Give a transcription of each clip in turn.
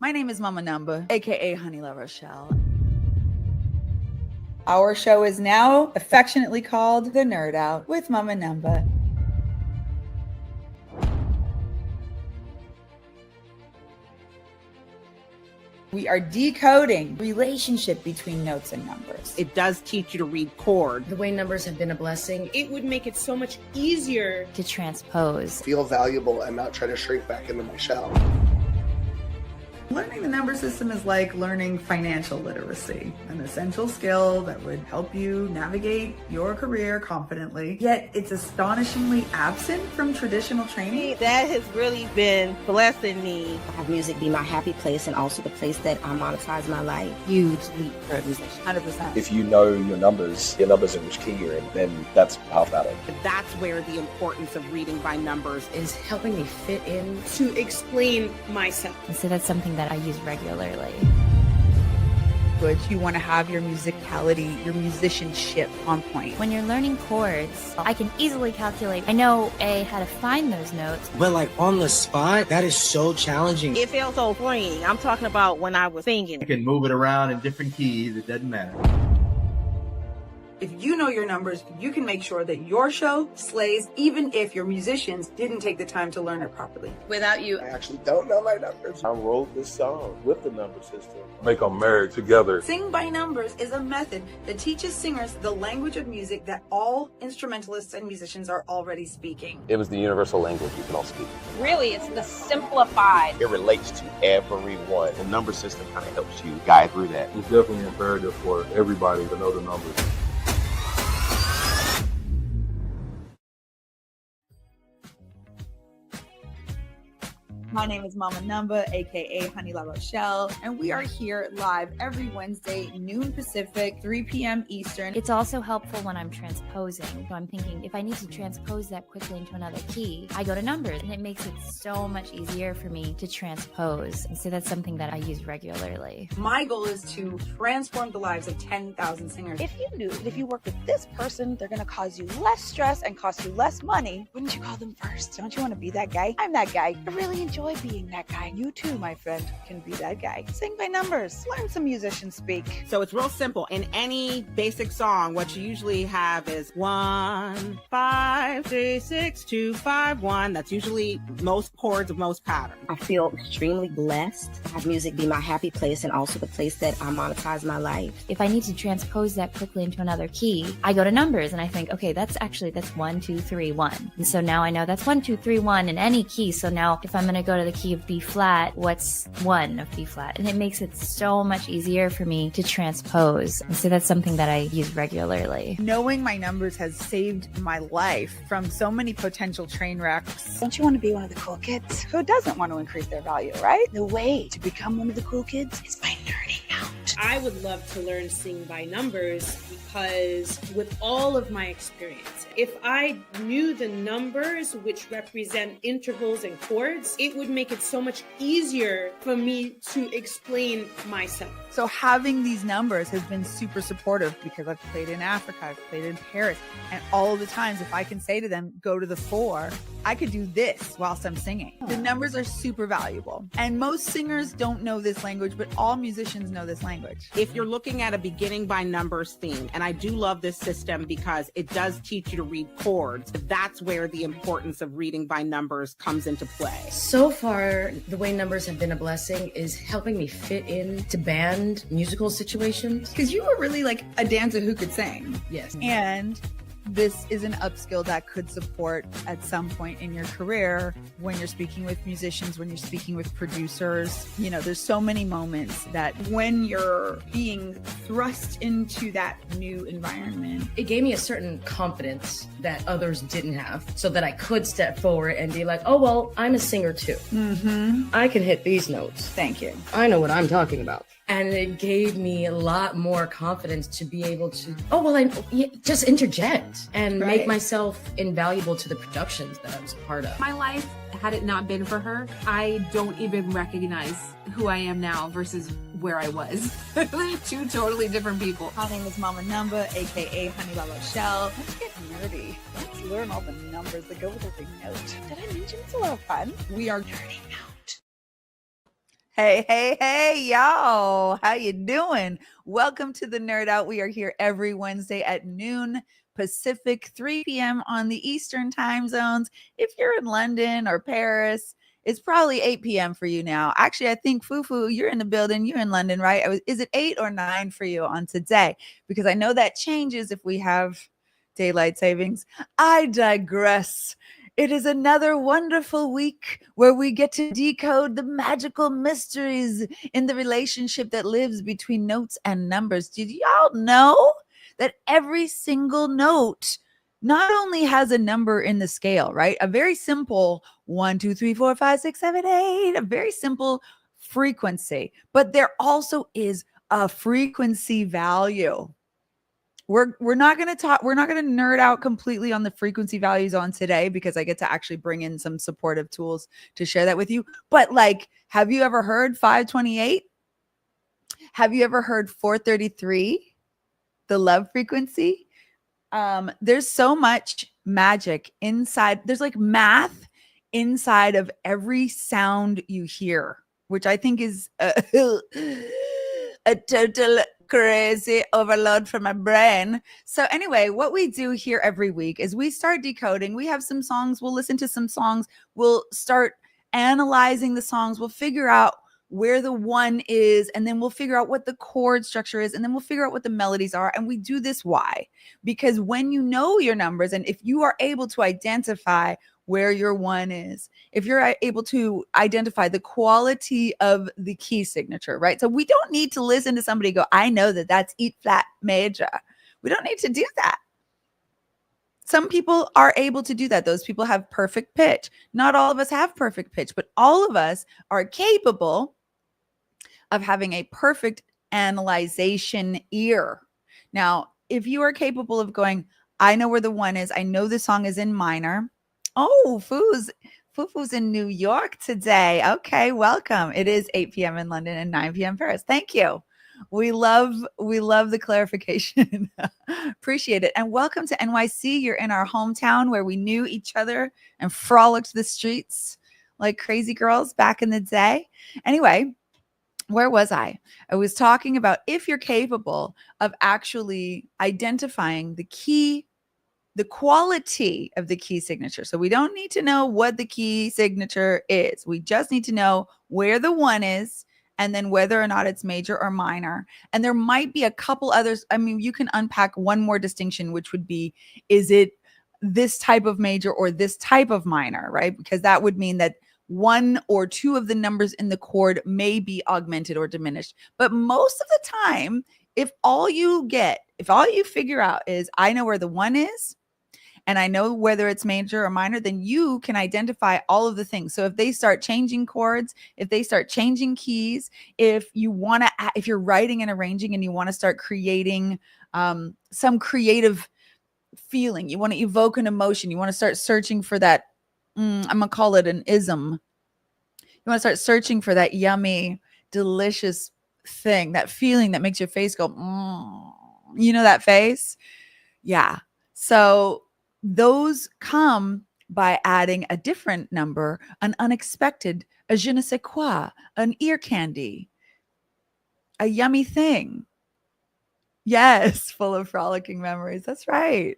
My name is Mama Numba, aka Honey La Rochelle. Our show is now affectionately called The Nerd Out with Mama Numba. We are decoding relationship between notes and numbers. It does teach you to read chords. The way numbers have been a blessing. It would make it so much easier to transpose. Feel valuable and not try to shrink back into my shell. Learning the number system is like learning financial literacy, an essential skill that would help you navigate your career confidently, yet it's astonishingly absent from traditional training. That has really been blessing me. Have music be my happy place and also the place that I monetize my life. Huge leap for a musician. 100%. If you know your numbers in which key you're in, then that's half battle. That's where the importance of reading by numbers is helping me fit in. To explain myself. And so that's something that I use regularly. You want to have your musicality, your musicianship on point. When you're learning chords, I can easily calculate. I know how to find those notes. But like on the spot, that is so challenging. It feels so freeing. I'm talking about when I was singing. You can move it around in different keys. It doesn't matter. If you know your numbers, you can make sure that your show slays even if your musicians didn't take the time to learn it properly. Without you, I actually don't know my numbers. I wrote this song with the number system. Make them married together. Sing by Numbers is a method that teaches singers the language of music that all instrumentalists and musicians are already speaking. It was the universal language we can all speak. Really, it's the simplified. It relates to everyone. The number system kind of helps you guide through that. It's definitely imperative for everybody to know the numbers. My name is Mama Numba, aka Honey La Rochelle, and we are here live every Wednesday, noon Pacific, 3 p.m. Eastern. It's also helpful when I'm transposing. So I'm thinking if I need to transpose that quickly into another key, I go to numbers, and it makes it so much easier for me to transpose. And so that's something that I use regularly. My goal is to transform the lives of 10,000 singers. If you knew that if you work with this person, they're going to cause you less stress and cost you less money, wouldn't you call them first? Don't you want to be that guy? I'm that guy. I really enjoy being that guy. You too, my friend, can be that guy. Sing by numbers. Learn some musician speak. So it's real simple. In any basic song, what you usually have is 1, 5, 3, 6, 2, 5, 1. That's usually most chords of most patterns. I feel extremely blessed to have music be my happy place and also the place that I monetize my life. If I need to transpose that quickly into another key, I go to numbers and I think, okay, that's 1, 2, 3, 1. And so now I know that's 1, 2, 3, 1 in any key. So now if I'm going to go to the key of B flat, what's 1 of B flat? And it makes it so much easier for me to transpose. And so that's something that I use regularly. Knowing my numbers has saved my life from so many potential train wrecks. Don't you want to be one of the cool kids? Who doesn't want to increase their value, right? The way to become one of the cool kids is by nerding out. I would love to learn Sing by Numbers because with all of my experience, if I knew the numbers which represent intervals and chords, it would make it so much easier for me to explain myself. So having these numbers has been super supportive because I've played in Africa, I've played in Paris, and all of the times if I can say to them, go to the 4, I could do this whilst I'm singing. The numbers are super valuable. And most singers don't know this language, but all musicians know this language. If you're looking at a beginning by numbers theme, and I do love this system because it does teach you to read chords, that's where the importance of reading by numbers comes into play. So far, the way numbers have been a blessing is helping me fit into band musical situations. Because you were really like a dancer who could sing. Yes. And this is an upskill that could support at some point in your career when you're speaking with musicians, when you're speaking with producers. You know, there's so many moments that when you're being thrust into that new environment, it gave me a certain confidence that others didn't have so that I could step forward and be like, oh, well, I'm a singer too. I can hit these notes. Thank you. I know what I'm talking about. And it gave me a lot more confidence to be able to, just interject and make myself invaluable to the productions that I was a part of. My life, had it not been for her, I don't even recognize who I am now versus where I was. Two totally different people. My name is Mama Numba, aka Honey La Rochelle. Let's get nerdy. Let's learn all the numbers that go with every note. Did I mention it's a lot of fun? We are nerding out. Hey, y'all. How you doing? Welcome to the Nerd Out. We are here every Wednesday at noon Pacific, 3 p.m. on the Eastern time zones. If you're in London or Paris, it's probably 8 p.m. for you now. Actually, I think Fufu, you're in the building. You're in London, right? Is it 8 or 9 for you on today? Because I know that changes if we have daylight savings. I digress. It is another wonderful week where we get to decode the magical mysteries in the relationship that lives between notes and numbers. Did y'all know that every single note not only has a number in the scale, right? A very simple 1, 2, 3, 4, 5, 6, 7, 8, a very simple frequency, but there also is a frequency value. We're not going to nerd out completely on the frequency values on today because I get to actually bring in some supportive tools to share that with you. But like, have you ever heard 528? Have you ever heard 433? The love frequency? There's so much magic inside. There's like math inside of every sound you hear, which I think is a total crazy overload for my brain. So anyway, what we do here every week is we start decoding. We have some songs. We'll listen to some songs. We'll start analyzing the songs. We'll figure out where the one is, and then we'll figure out what the chord structure is, and then we'll figure out what the melodies are. And we do this why? Because when you know your numbers, and if you are able to identify where your one is, if you're able to identify the quality of the key signature, right? So we don't need to listen to somebody go, I know that that's E flat major. We don't need to do that. Some people are able to do that. Those people have perfect pitch. Not all of us have perfect pitch, but all of us are capable of having a perfect analyzation ear. Now, if you are capable of going, I know where the one is. I know the song is in minor. Oh, Fufu's in New York today. Okay, welcome. It is 8 p.m. in London and 9 p.m. Paris. Thank you. We love the clarification. Appreciate it. And welcome to NYC. You're in our hometown where we knew each other and frolicked the streets like crazy girls back in the day. Anyway, where was I? I was talking about if you're capable of actually identifying the quality of the key signature. So we don't need to know what the key signature is. We just need to know where the one is and then whether or not it's major or minor. And there might be a couple others. I mean, you can unpack one more distinction, which would be, is it this type of major or this type of minor, right? Because that would mean that one or two of the numbers in the chord may be augmented or diminished. But most of the time, if all you figure out is, I know where the one is, and I know whether it's major or minor, then you can identify all of the things. So if they start changing chords, if they start changing keys, if you're writing and arranging and you want to start creating some creative feeling, you want to evoke an emotion, you want to start searching for that, I'm going to call it an ism. You want to start searching for that yummy, delicious thing, that feeling that makes your face go, you know that face? Yeah. So those come by adding a different number, an unexpected, a je ne sais quoi, an ear candy, a yummy thing. Yes, full of frolicking memories. That's right.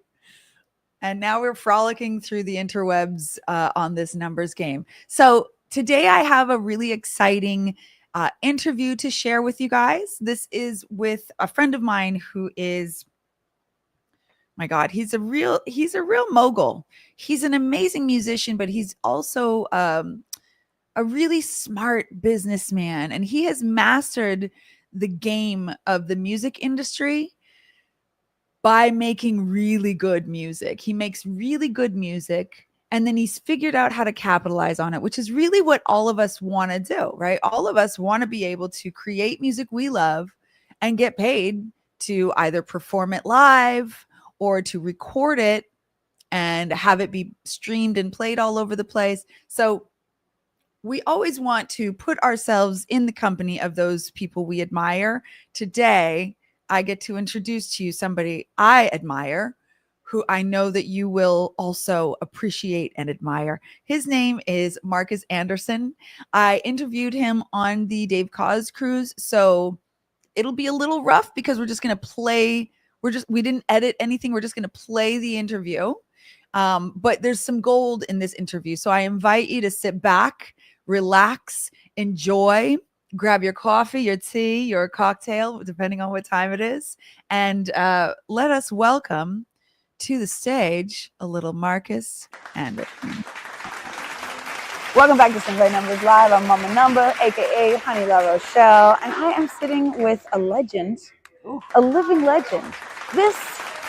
And now we're frolicking through the interwebs on this numbers game. So today I have a really exciting interview to share with you guys. This is with a friend of mine who is, my God, he's a real mogul. He's an amazing musician, but he's also a really smart businessman. And he has mastered the game of the music industry by making really good music. He makes really good music, and then he's figured out how to capitalize on it, which is really what all of us want to do, right? All of us want to be able to create music we love and get paid to either perform it live or to record it and have it be streamed and played all over the place. So we always want to put ourselves in the company of those people we admire. Today, I get to introduce to you somebody I admire who I know that you will also appreciate and admire. His name is Marcus Anderson. I interviewed him on the Dave Koz cruise, so it'll be a little rough because we're just going to play. We didn't edit anything. We're just going to play the interview. But there's some gold in this interview. So I invite you to sit back, relax, enjoy, grab your coffee, your tea, your cocktail, depending on what time it is. And let us welcome to the stage a little Marcus Anderson. Welcome back to Sing by Numbers Live. I'm Mama Numba, aka Honey La Rochelle, and I am sitting with a legend, a living legend. This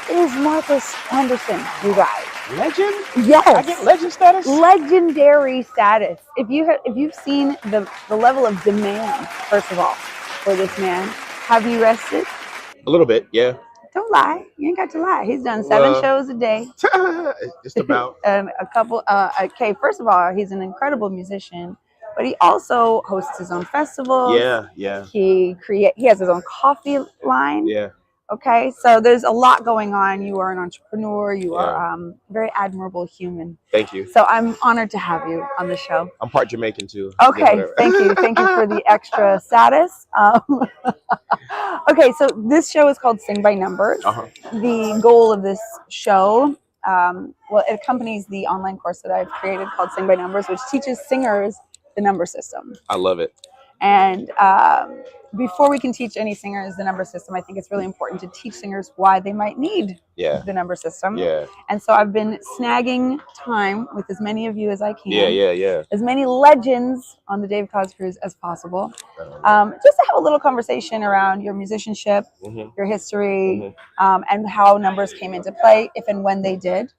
is Marcus Anderson, you guys. Legend? Yes. I get legend status? Legendary status. If you've seen the level of demand, first of all, for this man, have you rested? A little bit, yeah. Don't lie. You ain't got to lie. He's done 7 shows a day. Just about. And a couple. Okay, first of all, he's an incredible musician, but he also hosts his own festivals. Yeah. He has his own coffee line. Yeah. Okay, so there's a lot going on. You are an entrepreneur. You are a very admirable human. Thank you. So I'm honored to have you on the show. I'm part Jamaican too. Okay, thank you. Thank you for the extra status. Okay, so this show is called Sing by Numbers. The goal of this show, it accompanies the online course that I've created called Sing by Numbers, which teaches singers the number system. I love it. And before we can teach any singers the number system, I think it's really important to teach singers why they might need the number system. Yeah. And so I've been snagging time with as many of you as I can. Yeah. As many legends on the Dave Koz cruise as possible. Just to have a little conversation around your musicianship, your history, and how numbers came into play, if and when they did.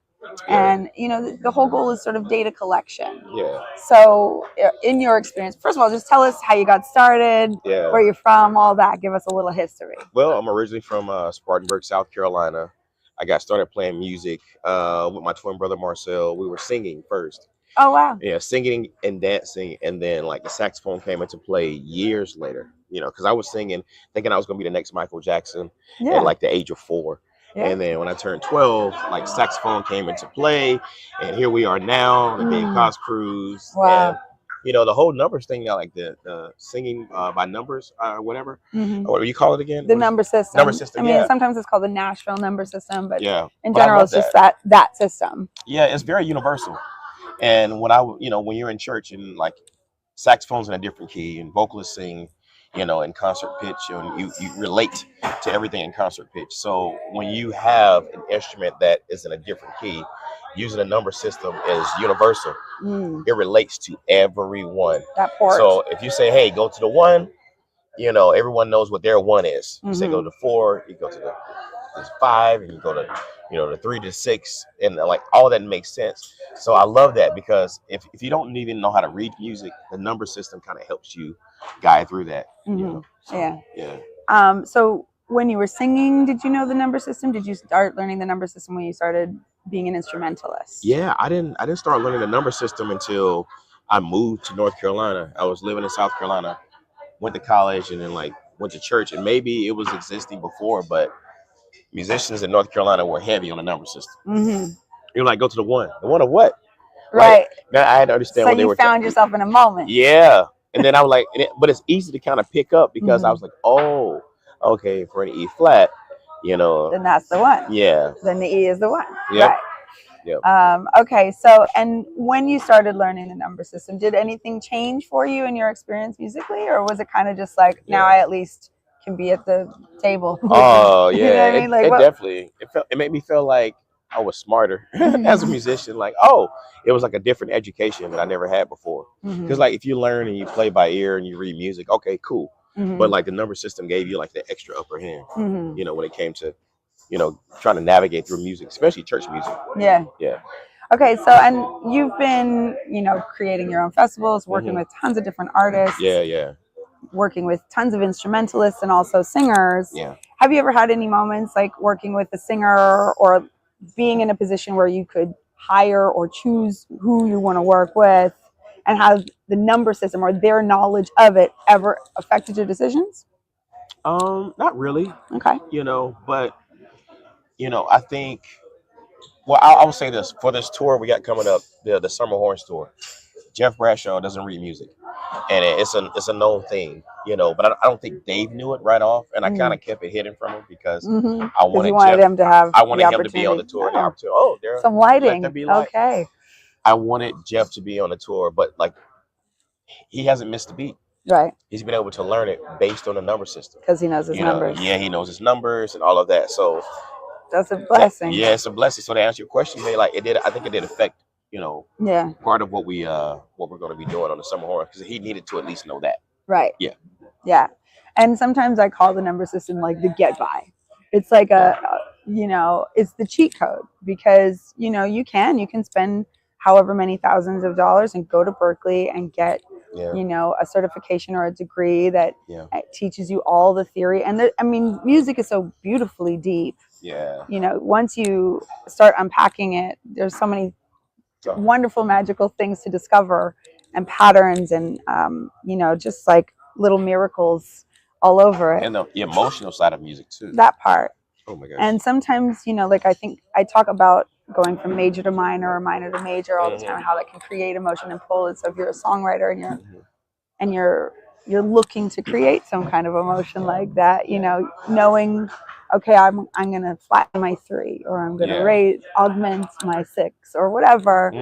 And, the whole goal is sort of data collection. Yeah. So in your experience, first of all, just tell us how you got started, where you're from, all that. Give us a little history. Well, I'm originally from Spartanburg, South Carolina. I got started playing music with my twin brother, Marcel. We were singing first. Oh, wow. Yeah, singing and dancing. And then the saxophone came into play years later, because I was singing, thinking I was going to be the next Michael Jackson at the age of 4. Yeah. And then when I turned 12, saxophone came into play, and here we are now on the Dave Koz cruise. Wow. And, the whole numbers thing now, the singing by numbers or whatever. What do you call it again? The number system. Number system. I mean, sometimes it's called the Nashville Number System, but in general, it's just that system. Yeah, it's very universal. And when when you're in church and saxophone's in a different key and vocalists sing, in concert pitch, and you relate to everything in concert pitch. So when you have an instrument that is in a different key, using a number system is universal. It relates to everyone. That part. So if you say, hey, go to the 1, everyone knows what their 1 is. You say go to 4, you go to the 5, and you go to the 3 to 6, and all that makes sense. So I love that, because if you don't even know how to read music, the number system kind of helps you guide through that. So when you were singing, did you know the number system? Did you start learning the number system when you started being an instrumentalist? Yeah, I didn't start learning the number system until I moved to North Carolina. I was living in South Carolina, went to college, and then went to church, and maybe it was existing before, but musicians in North Carolina were heavy on the number system. You're go to the 1. The 1 of what? Right. Now I had to understand what they were. So you found yourself in a moment. Yeah. And then I was but it's easy to kind of pick up, because I was oh, okay, for an E flat, Then that's the 1. Yeah. Then the E is the 1. Yep. Right. Yep. Okay. So, and when you started learning the number system, did anything change for you in your experience musically, or was it kind of just now I at least can be at the table? Oh, yeah. You know what I mean? It definitely, it made me feel like I was smarter as a musician. It was a different education that I never had before. Because if you learn and you play by ear and you read music, okay, cool. But the number system gave you the extra upper hand, when it came to, trying to navigate through music, especially church music. Yeah. Yeah. Okay. So, and you've been, creating your own festivals, working with tons of different artists. Yeah. Working with tons of instrumentalists and also singers. Yeah. Have you ever had any moments working with a singer or being in a position where you could hire or choose who you want to work with, and has the number system or their knowledge of it ever affected your decisions? Not really. Okay. But I think Well, I will say this for this tour we got coming up, the Summer Horns tour. Jeff Bradshaw doesn't read music, and it's a known thing, you know. But I don't think Dave knew it right off, and I kind of kept it hidden from him because I wanted him to have. I wanted him to be on the tour. The opportunity. Oh, there. Some lighting. Let there be light. Okay. I wanted Jeff to be on the tour, but like he hasn't missed a beat. Right. He's been able to learn it based on the number system because he knows his numbers. Yeah, he knows his numbers and all of that. So that's a blessing. Yeah, it's a blessing. So to answer your question, like it did. I think it did affect part of what we're going to be doing on the Summer Horn because he needed to at least know that. Right. Yeah. Yeah. And sometimes I call the number system like the get by. It's like it's the cheat code because you can spend however many thousands of dollars and go to Berkeley and get a certification or a degree that teaches you all the theory. And music is so beautifully deep. Yeah. Once you start unpacking it, there's so many wonderful, magical things to discover and patterns and, just like little miracles all over it. And the emotional side of music too. That part. Oh my gosh. And sometimes, I think I talk about going from major to minor or minor to major all the time, how that can create emotion and pull it. So if you're a songwriter and you're looking to create some kind of emotion like that, knowing, okay, I'm gonna flatten my 3 or I'm gonna augment my 6 or whatever.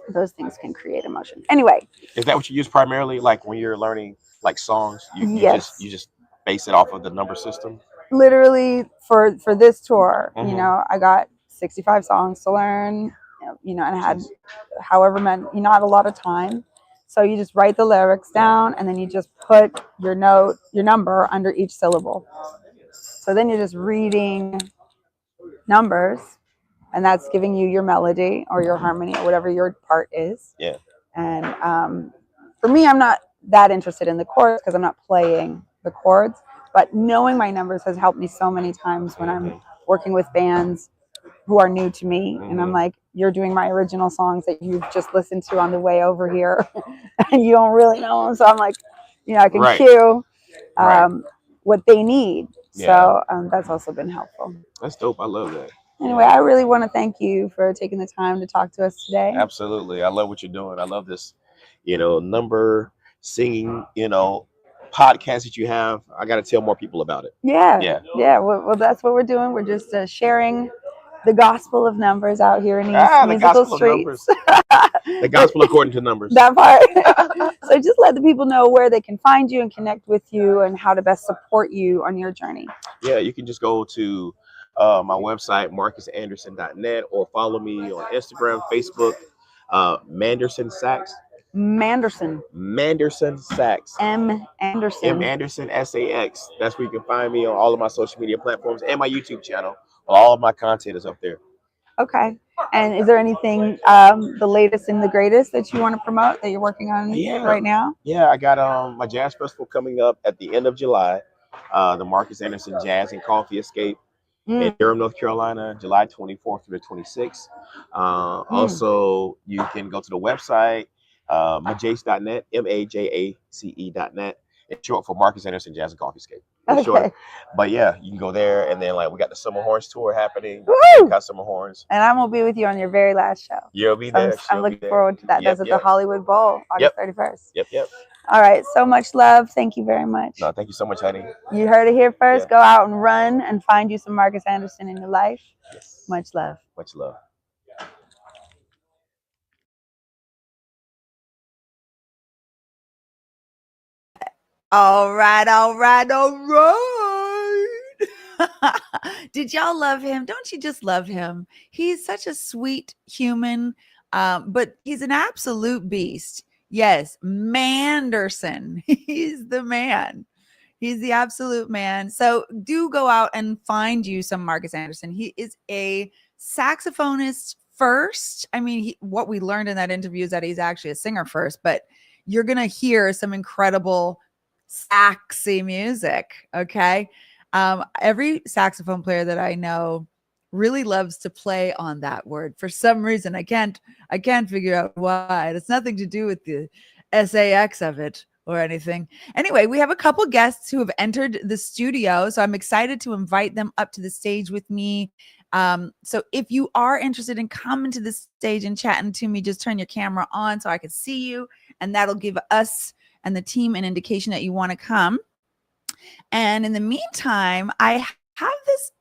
Those things can create emotion. Anyway. Is that what you use primarily, like when you're learning like songs? You just base it off of the number system? Literally for this tour, I got 65 songs to learn, and I had however many, not a lot of time. So you just write the lyrics down and then you just put your number under each syllable. So then you're just reading numbers and that's giving you your melody or your harmony or whatever your part is. Yeah. And for me, I'm not that interested in the chords because I'm not playing the chords. But knowing my numbers has helped me so many times when I'm working with bands who are new to me. And I'm like, you're doing my original songs that you've just listened to on the way over here and you don't really know them. So I'm like, I can cue what they need. Yeah. So that's also been helpful. That's dope. I love that. Anyway, I really want to thank you for taking the time to talk to us today. Absolutely. I love what you're doing. I love this, number singing, podcast that you have. I got to tell more people about it. Yeah. Well, that's what we're doing. We're just sharing the gospel of numbers out here in these musical streets. The gospel according to numbers. That part. So just let the people know where they can find you and connect with you and how to best support you on your journey. Yeah, you can just go to my website, marcusanderson.net, or follow me on Instagram, Facebook, Manderson Sax. Manderson Sax. M. Anderson SAX. That's where you can find me on all of my social media platforms and my YouTube channel. All of my content is up there. Okay. And is there anything, the latest and the greatest that you want to promote that you're working on right now? Yeah, I got my jazz festival coming up at the end of July. The Marcus Anderson Jazz and Coffee Escape in Durham, North Carolina, July 24th through the 26th. Also, you can go to the website, majace.net, MAJACE.net. It's short for Marcus Anderson Jazz and Coffee Escape. Short. But yeah, you can go there, and then we got the Summer Horns tour happening. Got Summer Horns, and I'm gonna be with you on your very last show. You'll be there. I'm looking forward to that. That's at the Hollywood Bowl, August 31st. Yep. All right, so much love. Thank you very much. No, thank you so much, honey. You heard it here first. Go out and run and find you some Marcus Anderson in your life. Yes. Much love. Much love. All right. Did y'all love him? Don't you just love him? He's such a sweet human, but he's an absolute beast. Yes, Manderson. He's the man. He's the absolute man. So do go out and find you some Marcus Anderson. He is a saxophonist first. I mean, what we learned in that interview is that he's actually a singer first, but you're going to hear some incredible saxy music. Okay. Every saxophone player that I know really loves to play on that word for some reason. I can't figure out why. It's nothing to do with the SAX of it or anything. Anyway, we have a couple guests who have entered the studio, so I'm excited to invite them up to the stage with me. So if you are interested in coming to the stage and chatting to me, just turn your camera on so I can see you, and that'll give us and the team an indication that you want to come. And in the meantime, I have this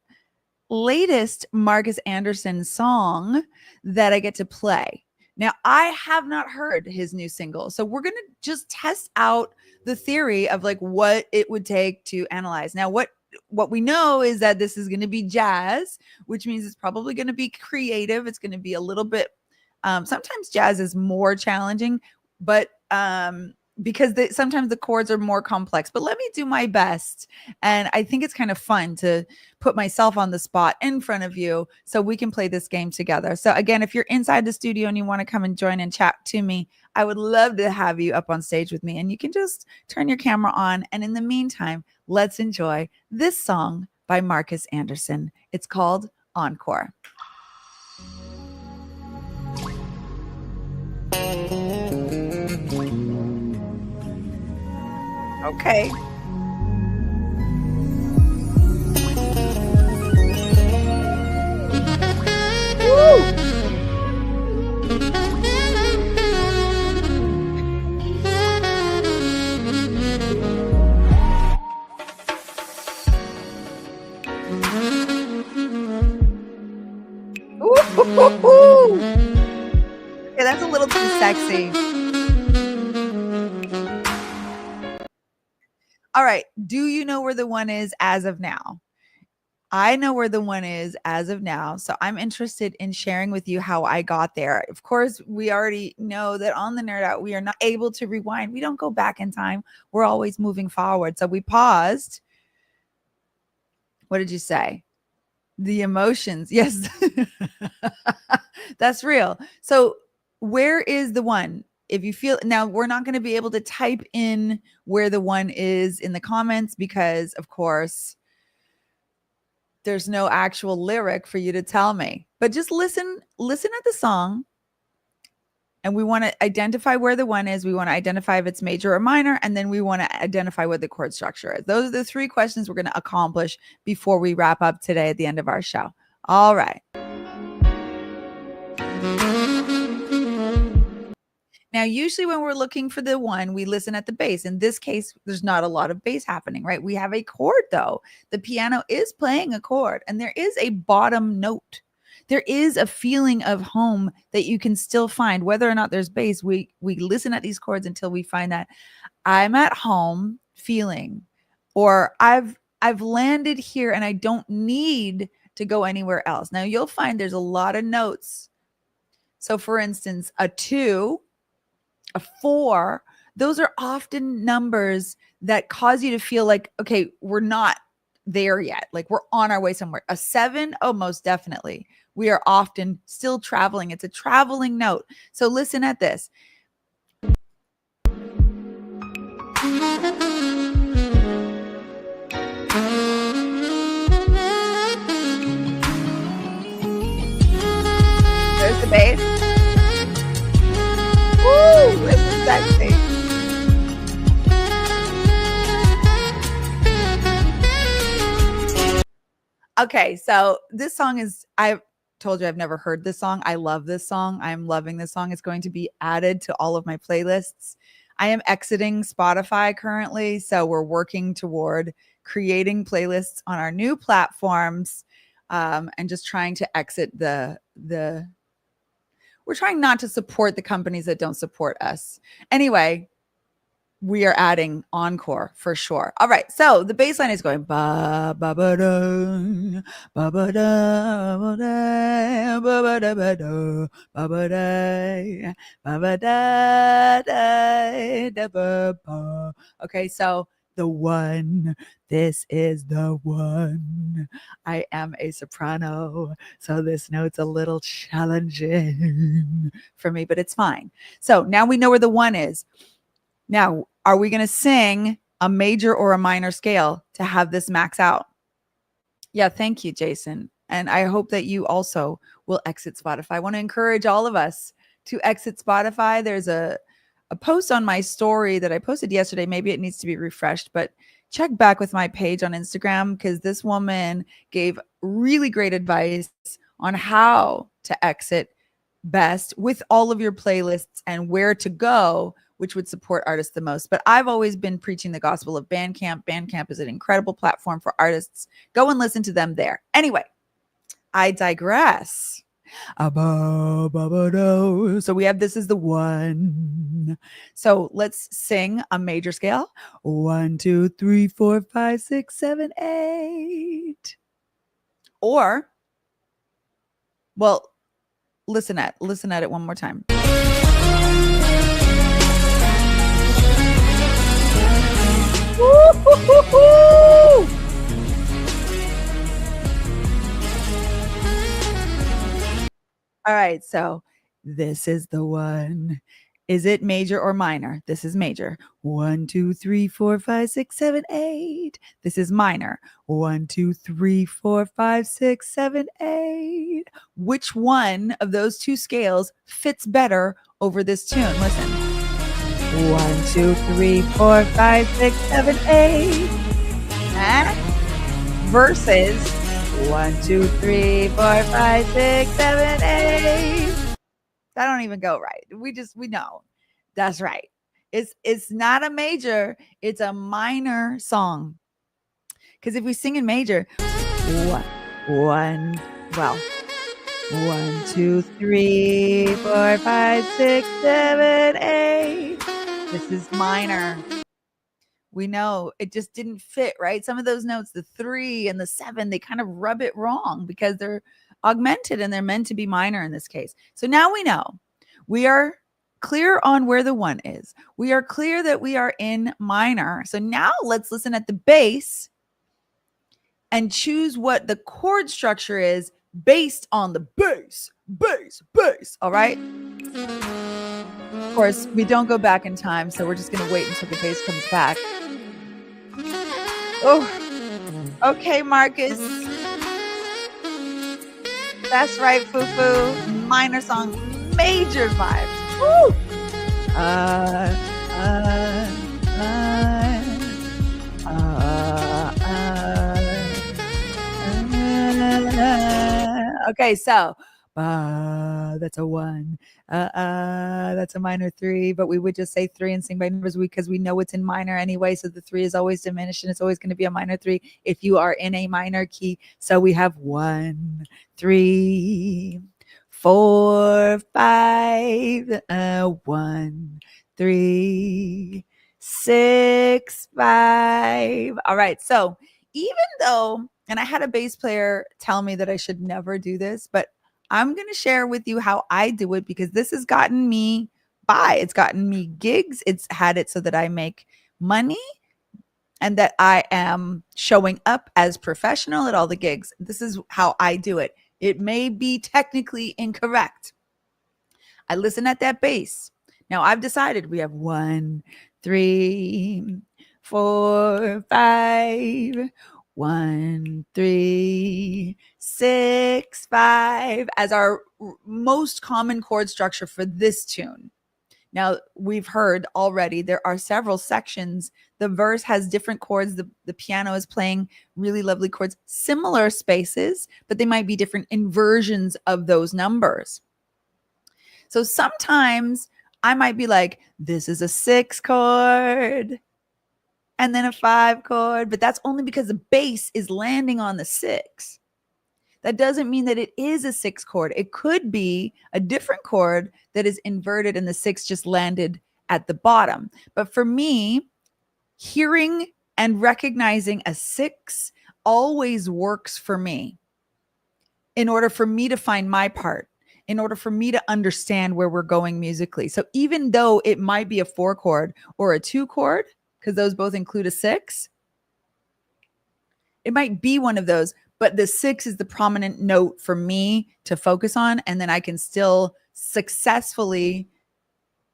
latest Marcus Anderson song that I get to play. Now, I have not heard his new single, so we're going to just test out the theory of like what it would take to analyze. Now, what we know is that this is going to be jazz, which means it's probably going to be creative. It's going to be a little bit, sometimes jazz is more challenging, but because sometimes the chords are more complex, but let me do my best. And I think it's kind of fun to put myself on the spot in front of you so we can play this game together. So again, if you're inside the studio and you want to come and join and chat to me, I would love to have you up on stage with me, and you can just turn your camera on. And in the meantime, let's enjoy this song by Marcus Anderson. It's called Encore. Okay. Woo! Ooh. Okay, that's a little too sexy. All right. Do you know where the one is as of now? I know where the one is as of now. So I'm interested in sharing with you how I got there. Of course, we already know that on the Nerd Out, we are not able to rewind. We don't go back in time. We're always moving forward. So we paused. What did you say? The emotions. Yes, that's real. So where is the one? If you feel now, we're not going to be able to type in where the one is in the comments because, of course, there's no actual lyric for you to tell me. But just listen at the song. And we want to identify where the one is. We want to identify if it's major or minor. And then we want to identify what the chord structure is. Those are the three questions we're going to accomplish before we wrap up today at the end of our show. All right. Now, usually when we're looking for the one, we listen at the bass. In this case, there's not a lot of bass happening, right? We have a chord, though. The piano is playing a chord, and there is a bottom note. There is a feeling of home that you can still find, whether or not there's bass. We listen at these chords until we find that I'm at home feeling, or I've landed here and I don't need to go anywhere else. Now, you'll find there's a lot of notes. So, for instance, a 2, a 4, those are often numbers that cause you to feel like, okay, we're not there yet. Like we're on our way somewhere. A 7, oh, most definitely. We are often still traveling. It's a traveling note. So listen at this. There's the bass. Woo, this is sexy. Okay, so this song is, I told you I've never heard this song. I love this song. I'm loving this song. It's going to be added to all of my playlists. I am exiting Spotify currently, so we're working toward creating playlists on our new platforms, and just trying to exit we're trying not to support the companies that don't support us. Anyway, we are adding Encore for sure. All right. So the bass line is going ba ba ba da ba ba da ba da ba ba da ba da ba ba da ba ba da da ba ba. Okay, so the one. This is the one. I am a soprano, so this note's a little challenging for me, but it's fine. So now we know where the one is. Now, are we going to sing a major or a minor scale to have this max out? Yeah, thank you, Jason. And I hope that you also will exit Spotify. I want to encourage all of us to exit Spotify. There's a post on my story that I posted yesterday. Maybe it needs to be refreshed, but check back with my page on Instagram, because this woman gave really great advice on how to exit best with all of your playlists and where to go, which would support artists the most. But I've always been preaching the gospel of Bandcamp. Bandcamp is an incredible platform for artists. Go and listen to them there. Anyway, I digress. So we have This Is the One. So let's sing a major scale. 1, 2, 3, 4, 5, 6, 7, 8. Or, well, listen at it one more time. Woo-hoo-hoo-hoo! All right, so This Is the One. Is it major or minor? This is major. 1, 2, 3, 4, 5, 6, 7, 8. This is minor. 1, 2, 3, 4, 5, 6, 7, 8. Which one of those two scales fits better over this tune? Listen. 1, 2, 3, 4, 5, 6, 7, 8. Versus 1, 2, 3, 4, 5, 6, 7, 8. That don't even go right. We know. That's right. It's not a major, it's a minor song. Because if we sing in major, 1, 2, 3, 4, 5, 6, 7, 8. This is minor. We know it just didn't fit, right? Some of those notes, the 3 and the 7, they kind of rub it wrong because they're augmented and they're meant to be minor in this case. So now we know. We are clear on where the 1 is. We are clear that we are in minor. So now let's listen at the bass and choose what the chord structure is based on the bass. All right? Of course, we don't go back in time, so we're just going to wait until the bass comes back. Oh, okay, Marcus. That's right, Fufu. Minor song, major vibes. Woo! Okay, so that's a 1. That's a minor 3, but we would just say 3 and sing by numbers because we know it's in minor anyway. So the 3 is always diminished and it's always going to be a minor 3 if you are in a minor key. So we have 1, 3, 4, 5, 1, 3, 6, 5. All right. So even though, and I had a bass player tell me that I should never do this, but I'm going to share with you how I do it because this has gotten me by. It's gotten me gigs. It's had it so that I make money and that I am showing up as professional at all the gigs. This is how I do it. It may be technically incorrect. I listen at that bass. Now I've decided we have 1, 3, 4, 5, 1, 3, 6, 5 as our most common chord structure for this tune. Now, we've heard already there are several sections. The verse has different chords. The piano is playing really lovely chords, similar spaces, but they might be different inversions of those numbers. So sometimes I might be like, this is a 6 chord and then a 5 chord, but that's only because the bass is landing on the 6. That doesn't mean that it is a 6 chord. It could be a different chord that is inverted and the 6 just landed at the bottom. But for me, hearing and recognizing a 6 always works for me in order for me to find my part, in order for me to understand where we're going musically. So even though it might be a 4 chord or a 2 chord, because those both include a 6, it might be one of those, but the 6 is the prominent note for me to focus on, and then I can still successfully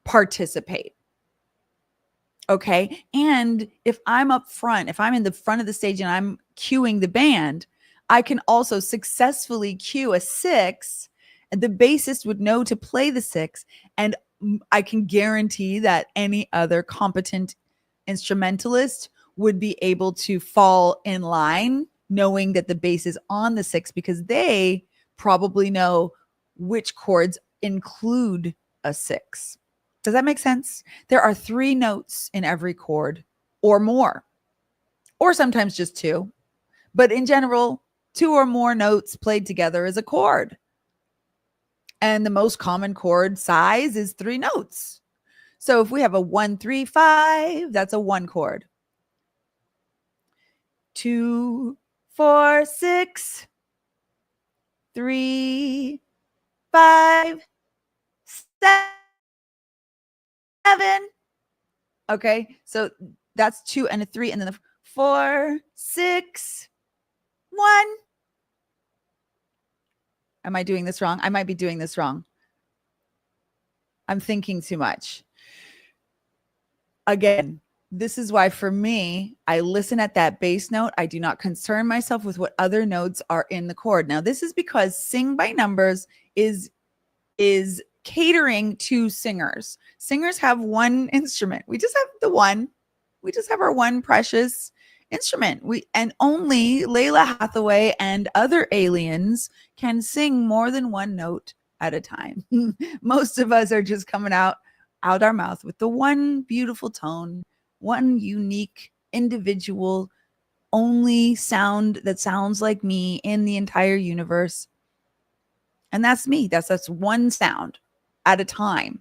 participate. Okay. And if I'm up front, if I'm in the front of the stage and I'm cueing the band, I can also successfully cue a 6, and the bassist would know to play the 6. And I can guarantee that any other competent instrumentalist would be able to fall in line knowing that the bass is on the 6 because they probably know which chords include a 6. Does that make sense? There are 3 notes in every chord or more, or sometimes just 2. But in general, 2 or more notes played together is a chord. And the most common chord size is 3 notes. So if we have a 1, 3, 5, that's a 1 chord. 2, 4, 6, 3, 5, 7. Okay, so that's 2 and a 3, and then the 4, 6, 1. Am I doing this wrong? I might be doing this wrong. I'm thinking too much. Again, this is why for me, I listen at that bass note. I do not concern myself with what other notes are in the chord. Now, this is because Sing by Numbers is catering to singers. Singers have one instrument. We just have the one. We just have our one precious instrument. And only Layla Hathaway and other aliens can sing more than one note at a time. Most of us are just coming out our mouth with the one beautiful tone, one unique individual only sound that sounds like me in the entire universe. And that's me. That's one sound at a time.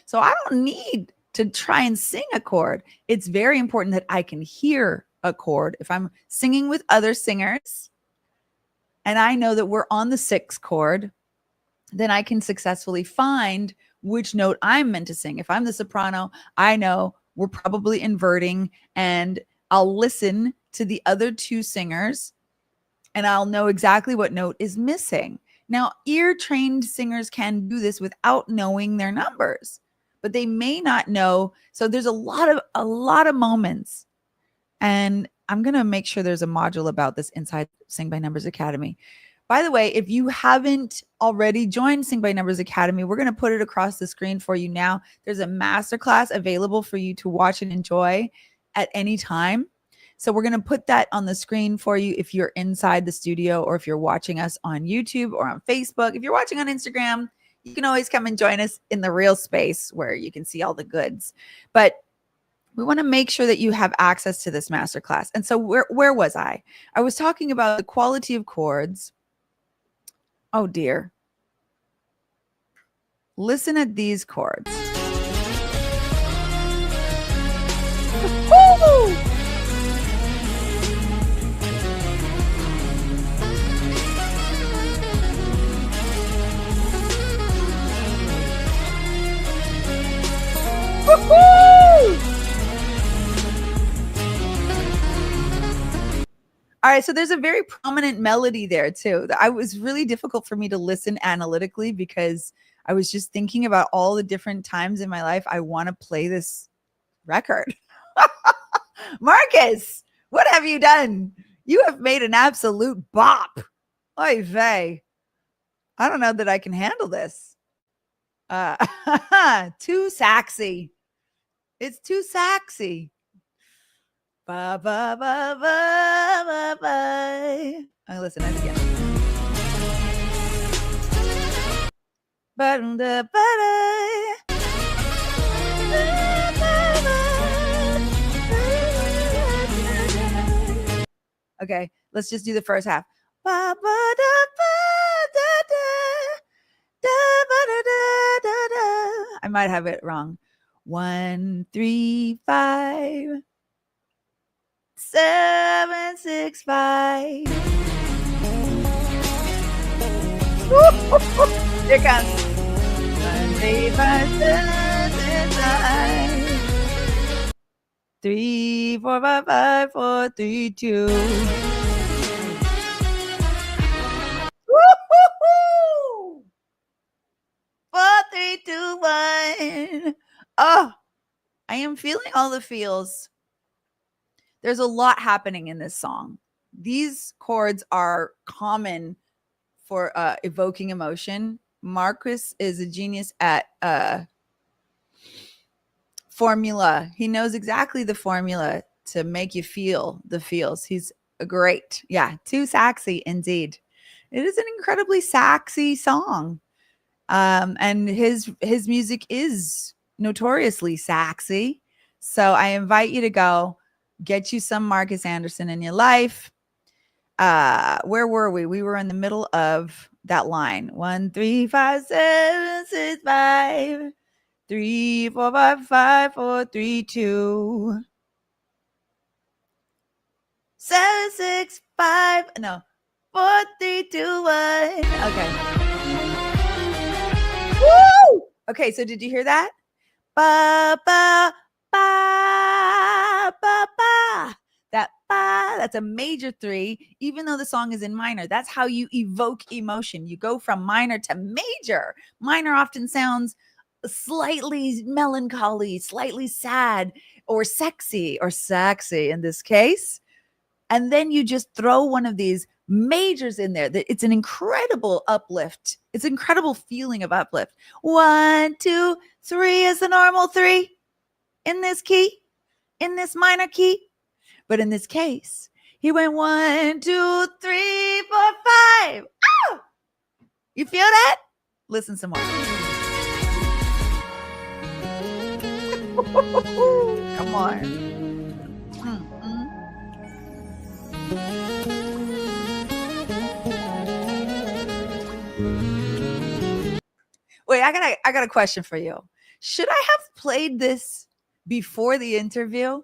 So I don't need to try and sing a chord. It's very important that I can hear a chord. If I'm singing with other singers and I know that we're on the 6th chord, then I can successfully find which note I'm meant to sing. If I'm the soprano, I know we're probably inverting, and I'll listen to the other 2 singers and I'll know exactly what note is missing. Now, ear-trained singers can do this without knowing their numbers, but they may not know. So there's a lot of moments, and I'm going to make sure there's a module about this inside Sing by Numbers Academy. By the way, if you haven't already joined Sing by Numbers Academy, we're going to put it across the screen for you now. There's a masterclass available for you to watch and enjoy at any time. So we're going to put that on the screen for you if you're inside the studio, or if you're watching us on YouTube or on Facebook. If you're watching on Instagram, you can always come and join us in the real space where you can see all the goods. But we want to make sure that you have access to this masterclass. And so where was I? I was talking about the quality of chords. Oh dear. Listen at these chords. Woo! All right, so there's a very prominent melody there too. It was really difficult for me to listen analytically because I was just thinking about all the different times in my life I want to play this record. Marcus, what have you done? You have made an absolute bop. Oy vey. I don't know that I can handle this. Too saxy. It's too saxy. Ba ba ba ba ba ba. Oh, listen that again. Okay, let's just do the first half. Ba ba da ba da da da ba da da da da. I might have it wrong. 1, 3, 5. 7, 6, 5. Here it comes. 1, 3, 5, 7, 5. 3, 4, 5, 5, 4, 3, 2. Woo-hoo-hoo! 4, 3, 2, 1. Oh, I am feeling all the feels. There's a lot happening in this song. These chords are common for evoking emotion. Marcus is a genius at formula. He knows exactly the formula to make you feel the feels. He's great. Yeah, too saxy indeed. It is an incredibly saxy song. And his music is notoriously saxy. So I invite you to go get you some Marcus Anderson in your life. Where were we? We were in the middle of that line. 1, 3, 5, 7, 6, 5, 3, 4, 5, 5, 4, 3, 2, 7, 6, 5. No, 4, 3, 2, 1. Okay. Woo! Okay, so did you hear that? Ba ba ba ba ba. That ba, that's a major 3, even though the song is in minor. That's how you evoke emotion. You go from minor to major. Minor often sounds slightly melancholy, slightly sad, or sexy, or sexy in this case. And then you just throw one of these majors in there. It's an incredible uplift. It's an incredible feeling of uplift. 1, 2, 3 is the normal 3 in this key, in this minor key. But in this case, he went 1, 2, 3, 4, 5. Oh! You feel that? Listen some more. Come on. Wait, I got a question for you. Should I have played this before the interview?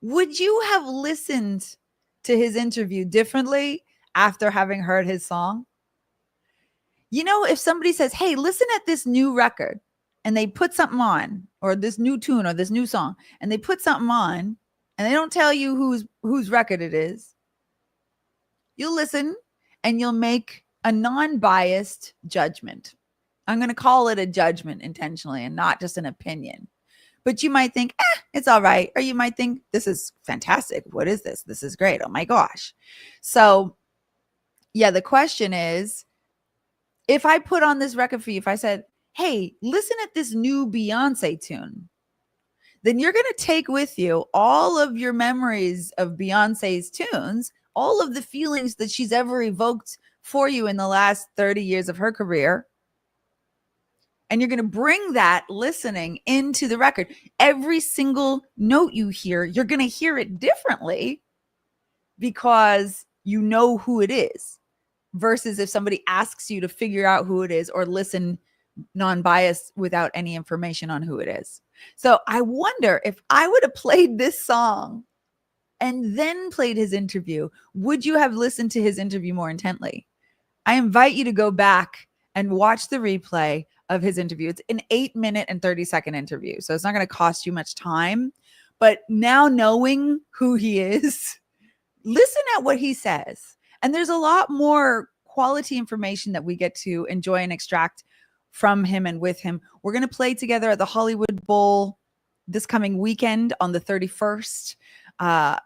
Would you have listened to his interview differently after having heard his song? You know, if somebody says, hey, listen at this new record, and they put something on, or this new tune or this new song, and they put something on, and they don't tell you whose record it is, you'll listen and you'll make a non-biased judgment. I'm going to call it a judgment intentionally and not just an opinion. But you might think, it's all right. Or you might think, this is fantastic. What is this? This is great. Oh my gosh. So yeah, the question is, if I put on this record for you, if I said, hey, listen at this new Beyonce tune, then you're going to take with you all of your memories of Beyonce's tunes, all of the feelings that she's ever evoked for you in the last 30 years of her career. And you're going to bring that listening into the record. Every single note you hear, you're going to hear it differently because you know who it is, versus if somebody asks you to figure out who it is or listen non-biased without any information on who it is. So I wonder, if I would have played this song and then played his interview, would you have listened to his interview more intently? I invite you to go back and watch the replay of his interview. It's an 8-minute and 30-second interview, so it's not going to cost you much time. But now knowing who he is, listen at what he says. And there's a lot more quality information that we get to enjoy and extract from him and with him. We're going to play together at the Hollywood Bowl this coming weekend on the 31st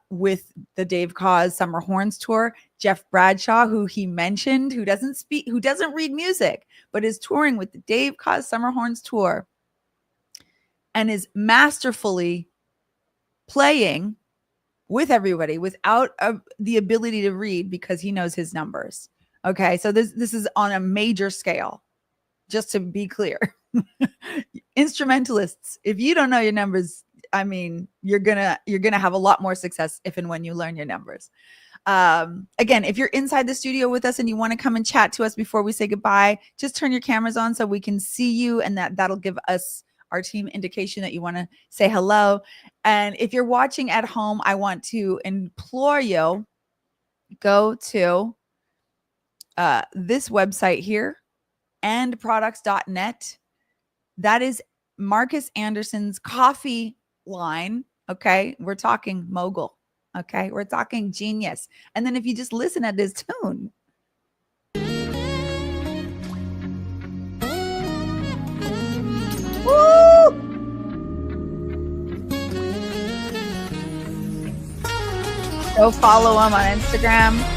with the Dave Koz Summer Horns Tour. Jeff Bradshaw, who he mentioned, who doesn't read music, but is touring with the Dave Koz Summer Horns Tour and is masterfully playing with everybody without the ability to read, because he knows his numbers. Okay, so this is on a major scale, just to be clear. Instrumentalists, if you don't know your numbers, I mean, you're gonna have a lot more success if and when you learn your numbers. Again, if you're inside the studio with us and you want to come and chat to us before we say goodbye, just turn your cameras on so we can see you, and that'll give us, our team, indication that you want to say hello. And if you're watching at home, I want to implore you, go to this website here, andproducts.net. That is Marcus Anderson's coffee line. Okay, we're talking mogul. Okay, we're talking genius. And then if you just listen at this tune, woo! Go follow him on Instagram.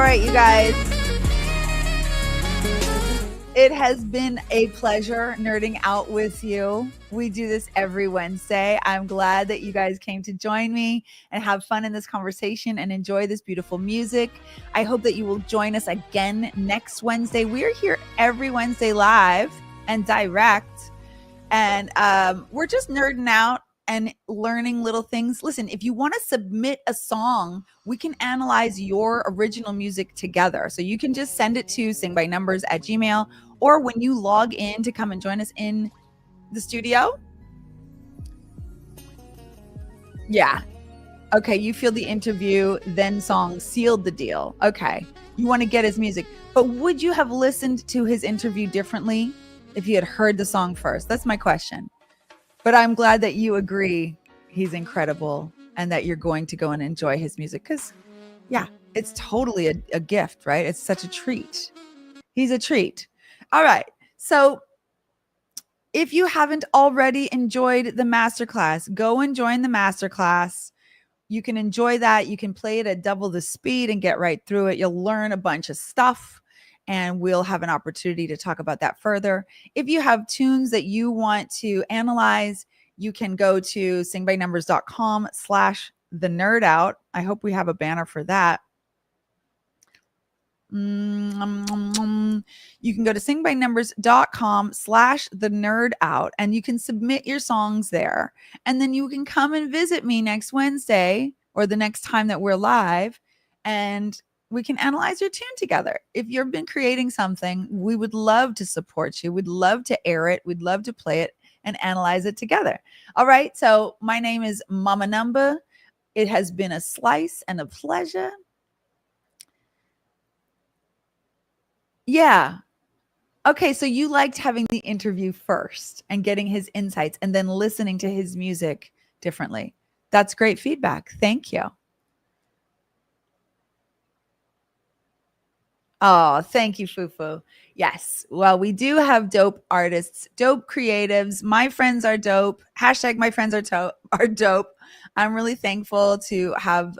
right, you guys. It has been a pleasure nerding out with you. We do this every Wednesday. I'm glad that you guys came to join me and have fun in this conversation and enjoy this beautiful music. I hope that you will join us again next Wednesday. We're here every Wednesday live and direct. And we're just nerding out and learning little things. Listen, if you want to submit a song, we can analyze your original music together. So you can just send it to singbynumbers@gmail.com, or when you log in to come and join us in the studio. Yeah. Okay, you feel the interview, then song sealed the deal. Okay, you want to get his music. But would you have listened to his interview differently if you had heard the song first? That's my question. But I'm glad that you agree he's incredible and that you're going to go and enjoy his music, because, yeah, it's totally a gift, right? It's such a treat. He's a treat. All right. So if you haven't already enjoyed the masterclass, go and join the masterclass. You can enjoy that. You can play it at double the speed and get right through it. You'll learn a bunch of stuff, and we'll have an opportunity to talk about that further. If you have tunes that you want to analyze, you can go to singbynumbers.com/thenerdout. I hope we have a banner for that. You can go to singbynumbers.com/thenerdout, and you can submit your songs there. And then you can come and visit me next Wednesday or the next time that we're live, and we can analyze your tune together. If you've been creating something, we would love to support you. We'd love to air it. We'd love to play it and analyze it together. All right. So my name is Mama Numba. It has been a slice and a pleasure. Yeah. Okay. So you liked having the interview first and getting his insights and then listening to his music differently. That's great feedback. Thank you. Oh, thank you, Fufu. Yes. Well, we do have dope artists, dope creatives. My friends are dope. Hashtag my friends are dope. I'm really thankful to have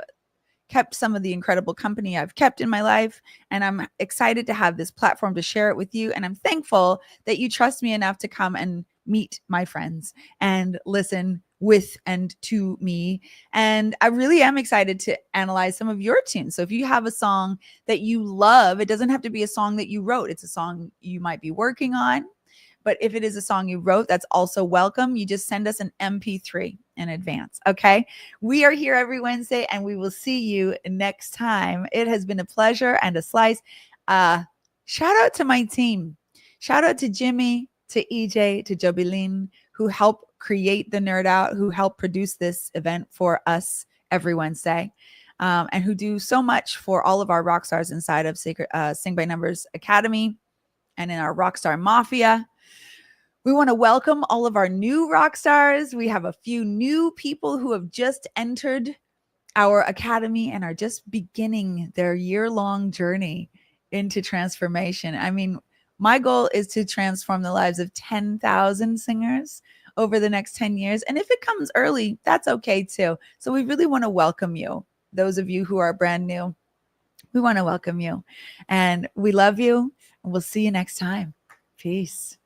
kept some of the incredible company I've kept in my life. And I'm excited to have this platform to share it with you. And I'm thankful that you trust me enough to come and meet my friends and listen with and to me. And I really am excited to analyze some of your tunes. So if you have a song that you love, it doesn't have to be a song that you wrote. It's a song you might be working on. But if it is a song you wrote, that's also welcome. You just send us an MP3 in advance. Okay. We are here every Wednesday, and we will see you next time. It has been a pleasure and a slice. Shout out to my team. Shout out to Jimmy, to EJ, to Jobilin, who helped create the Nerd Out, who helped produce this event for us every Wednesday, and who do so much for all of our rock stars inside of Sing by Numbers Academy and in our Rockstar Mafia. We want to welcome all of our new rock stars. We have a few new people who have just entered our academy and are just beginning their year-long journey into transformation. I mean, my goal is to transform the lives of 10,000 singers over the next 10 years. And if it comes early, that's okay too. So we really want to welcome you. Those of you who are brand new, we want to welcome you. And we love you. And we'll see you next time. Peace.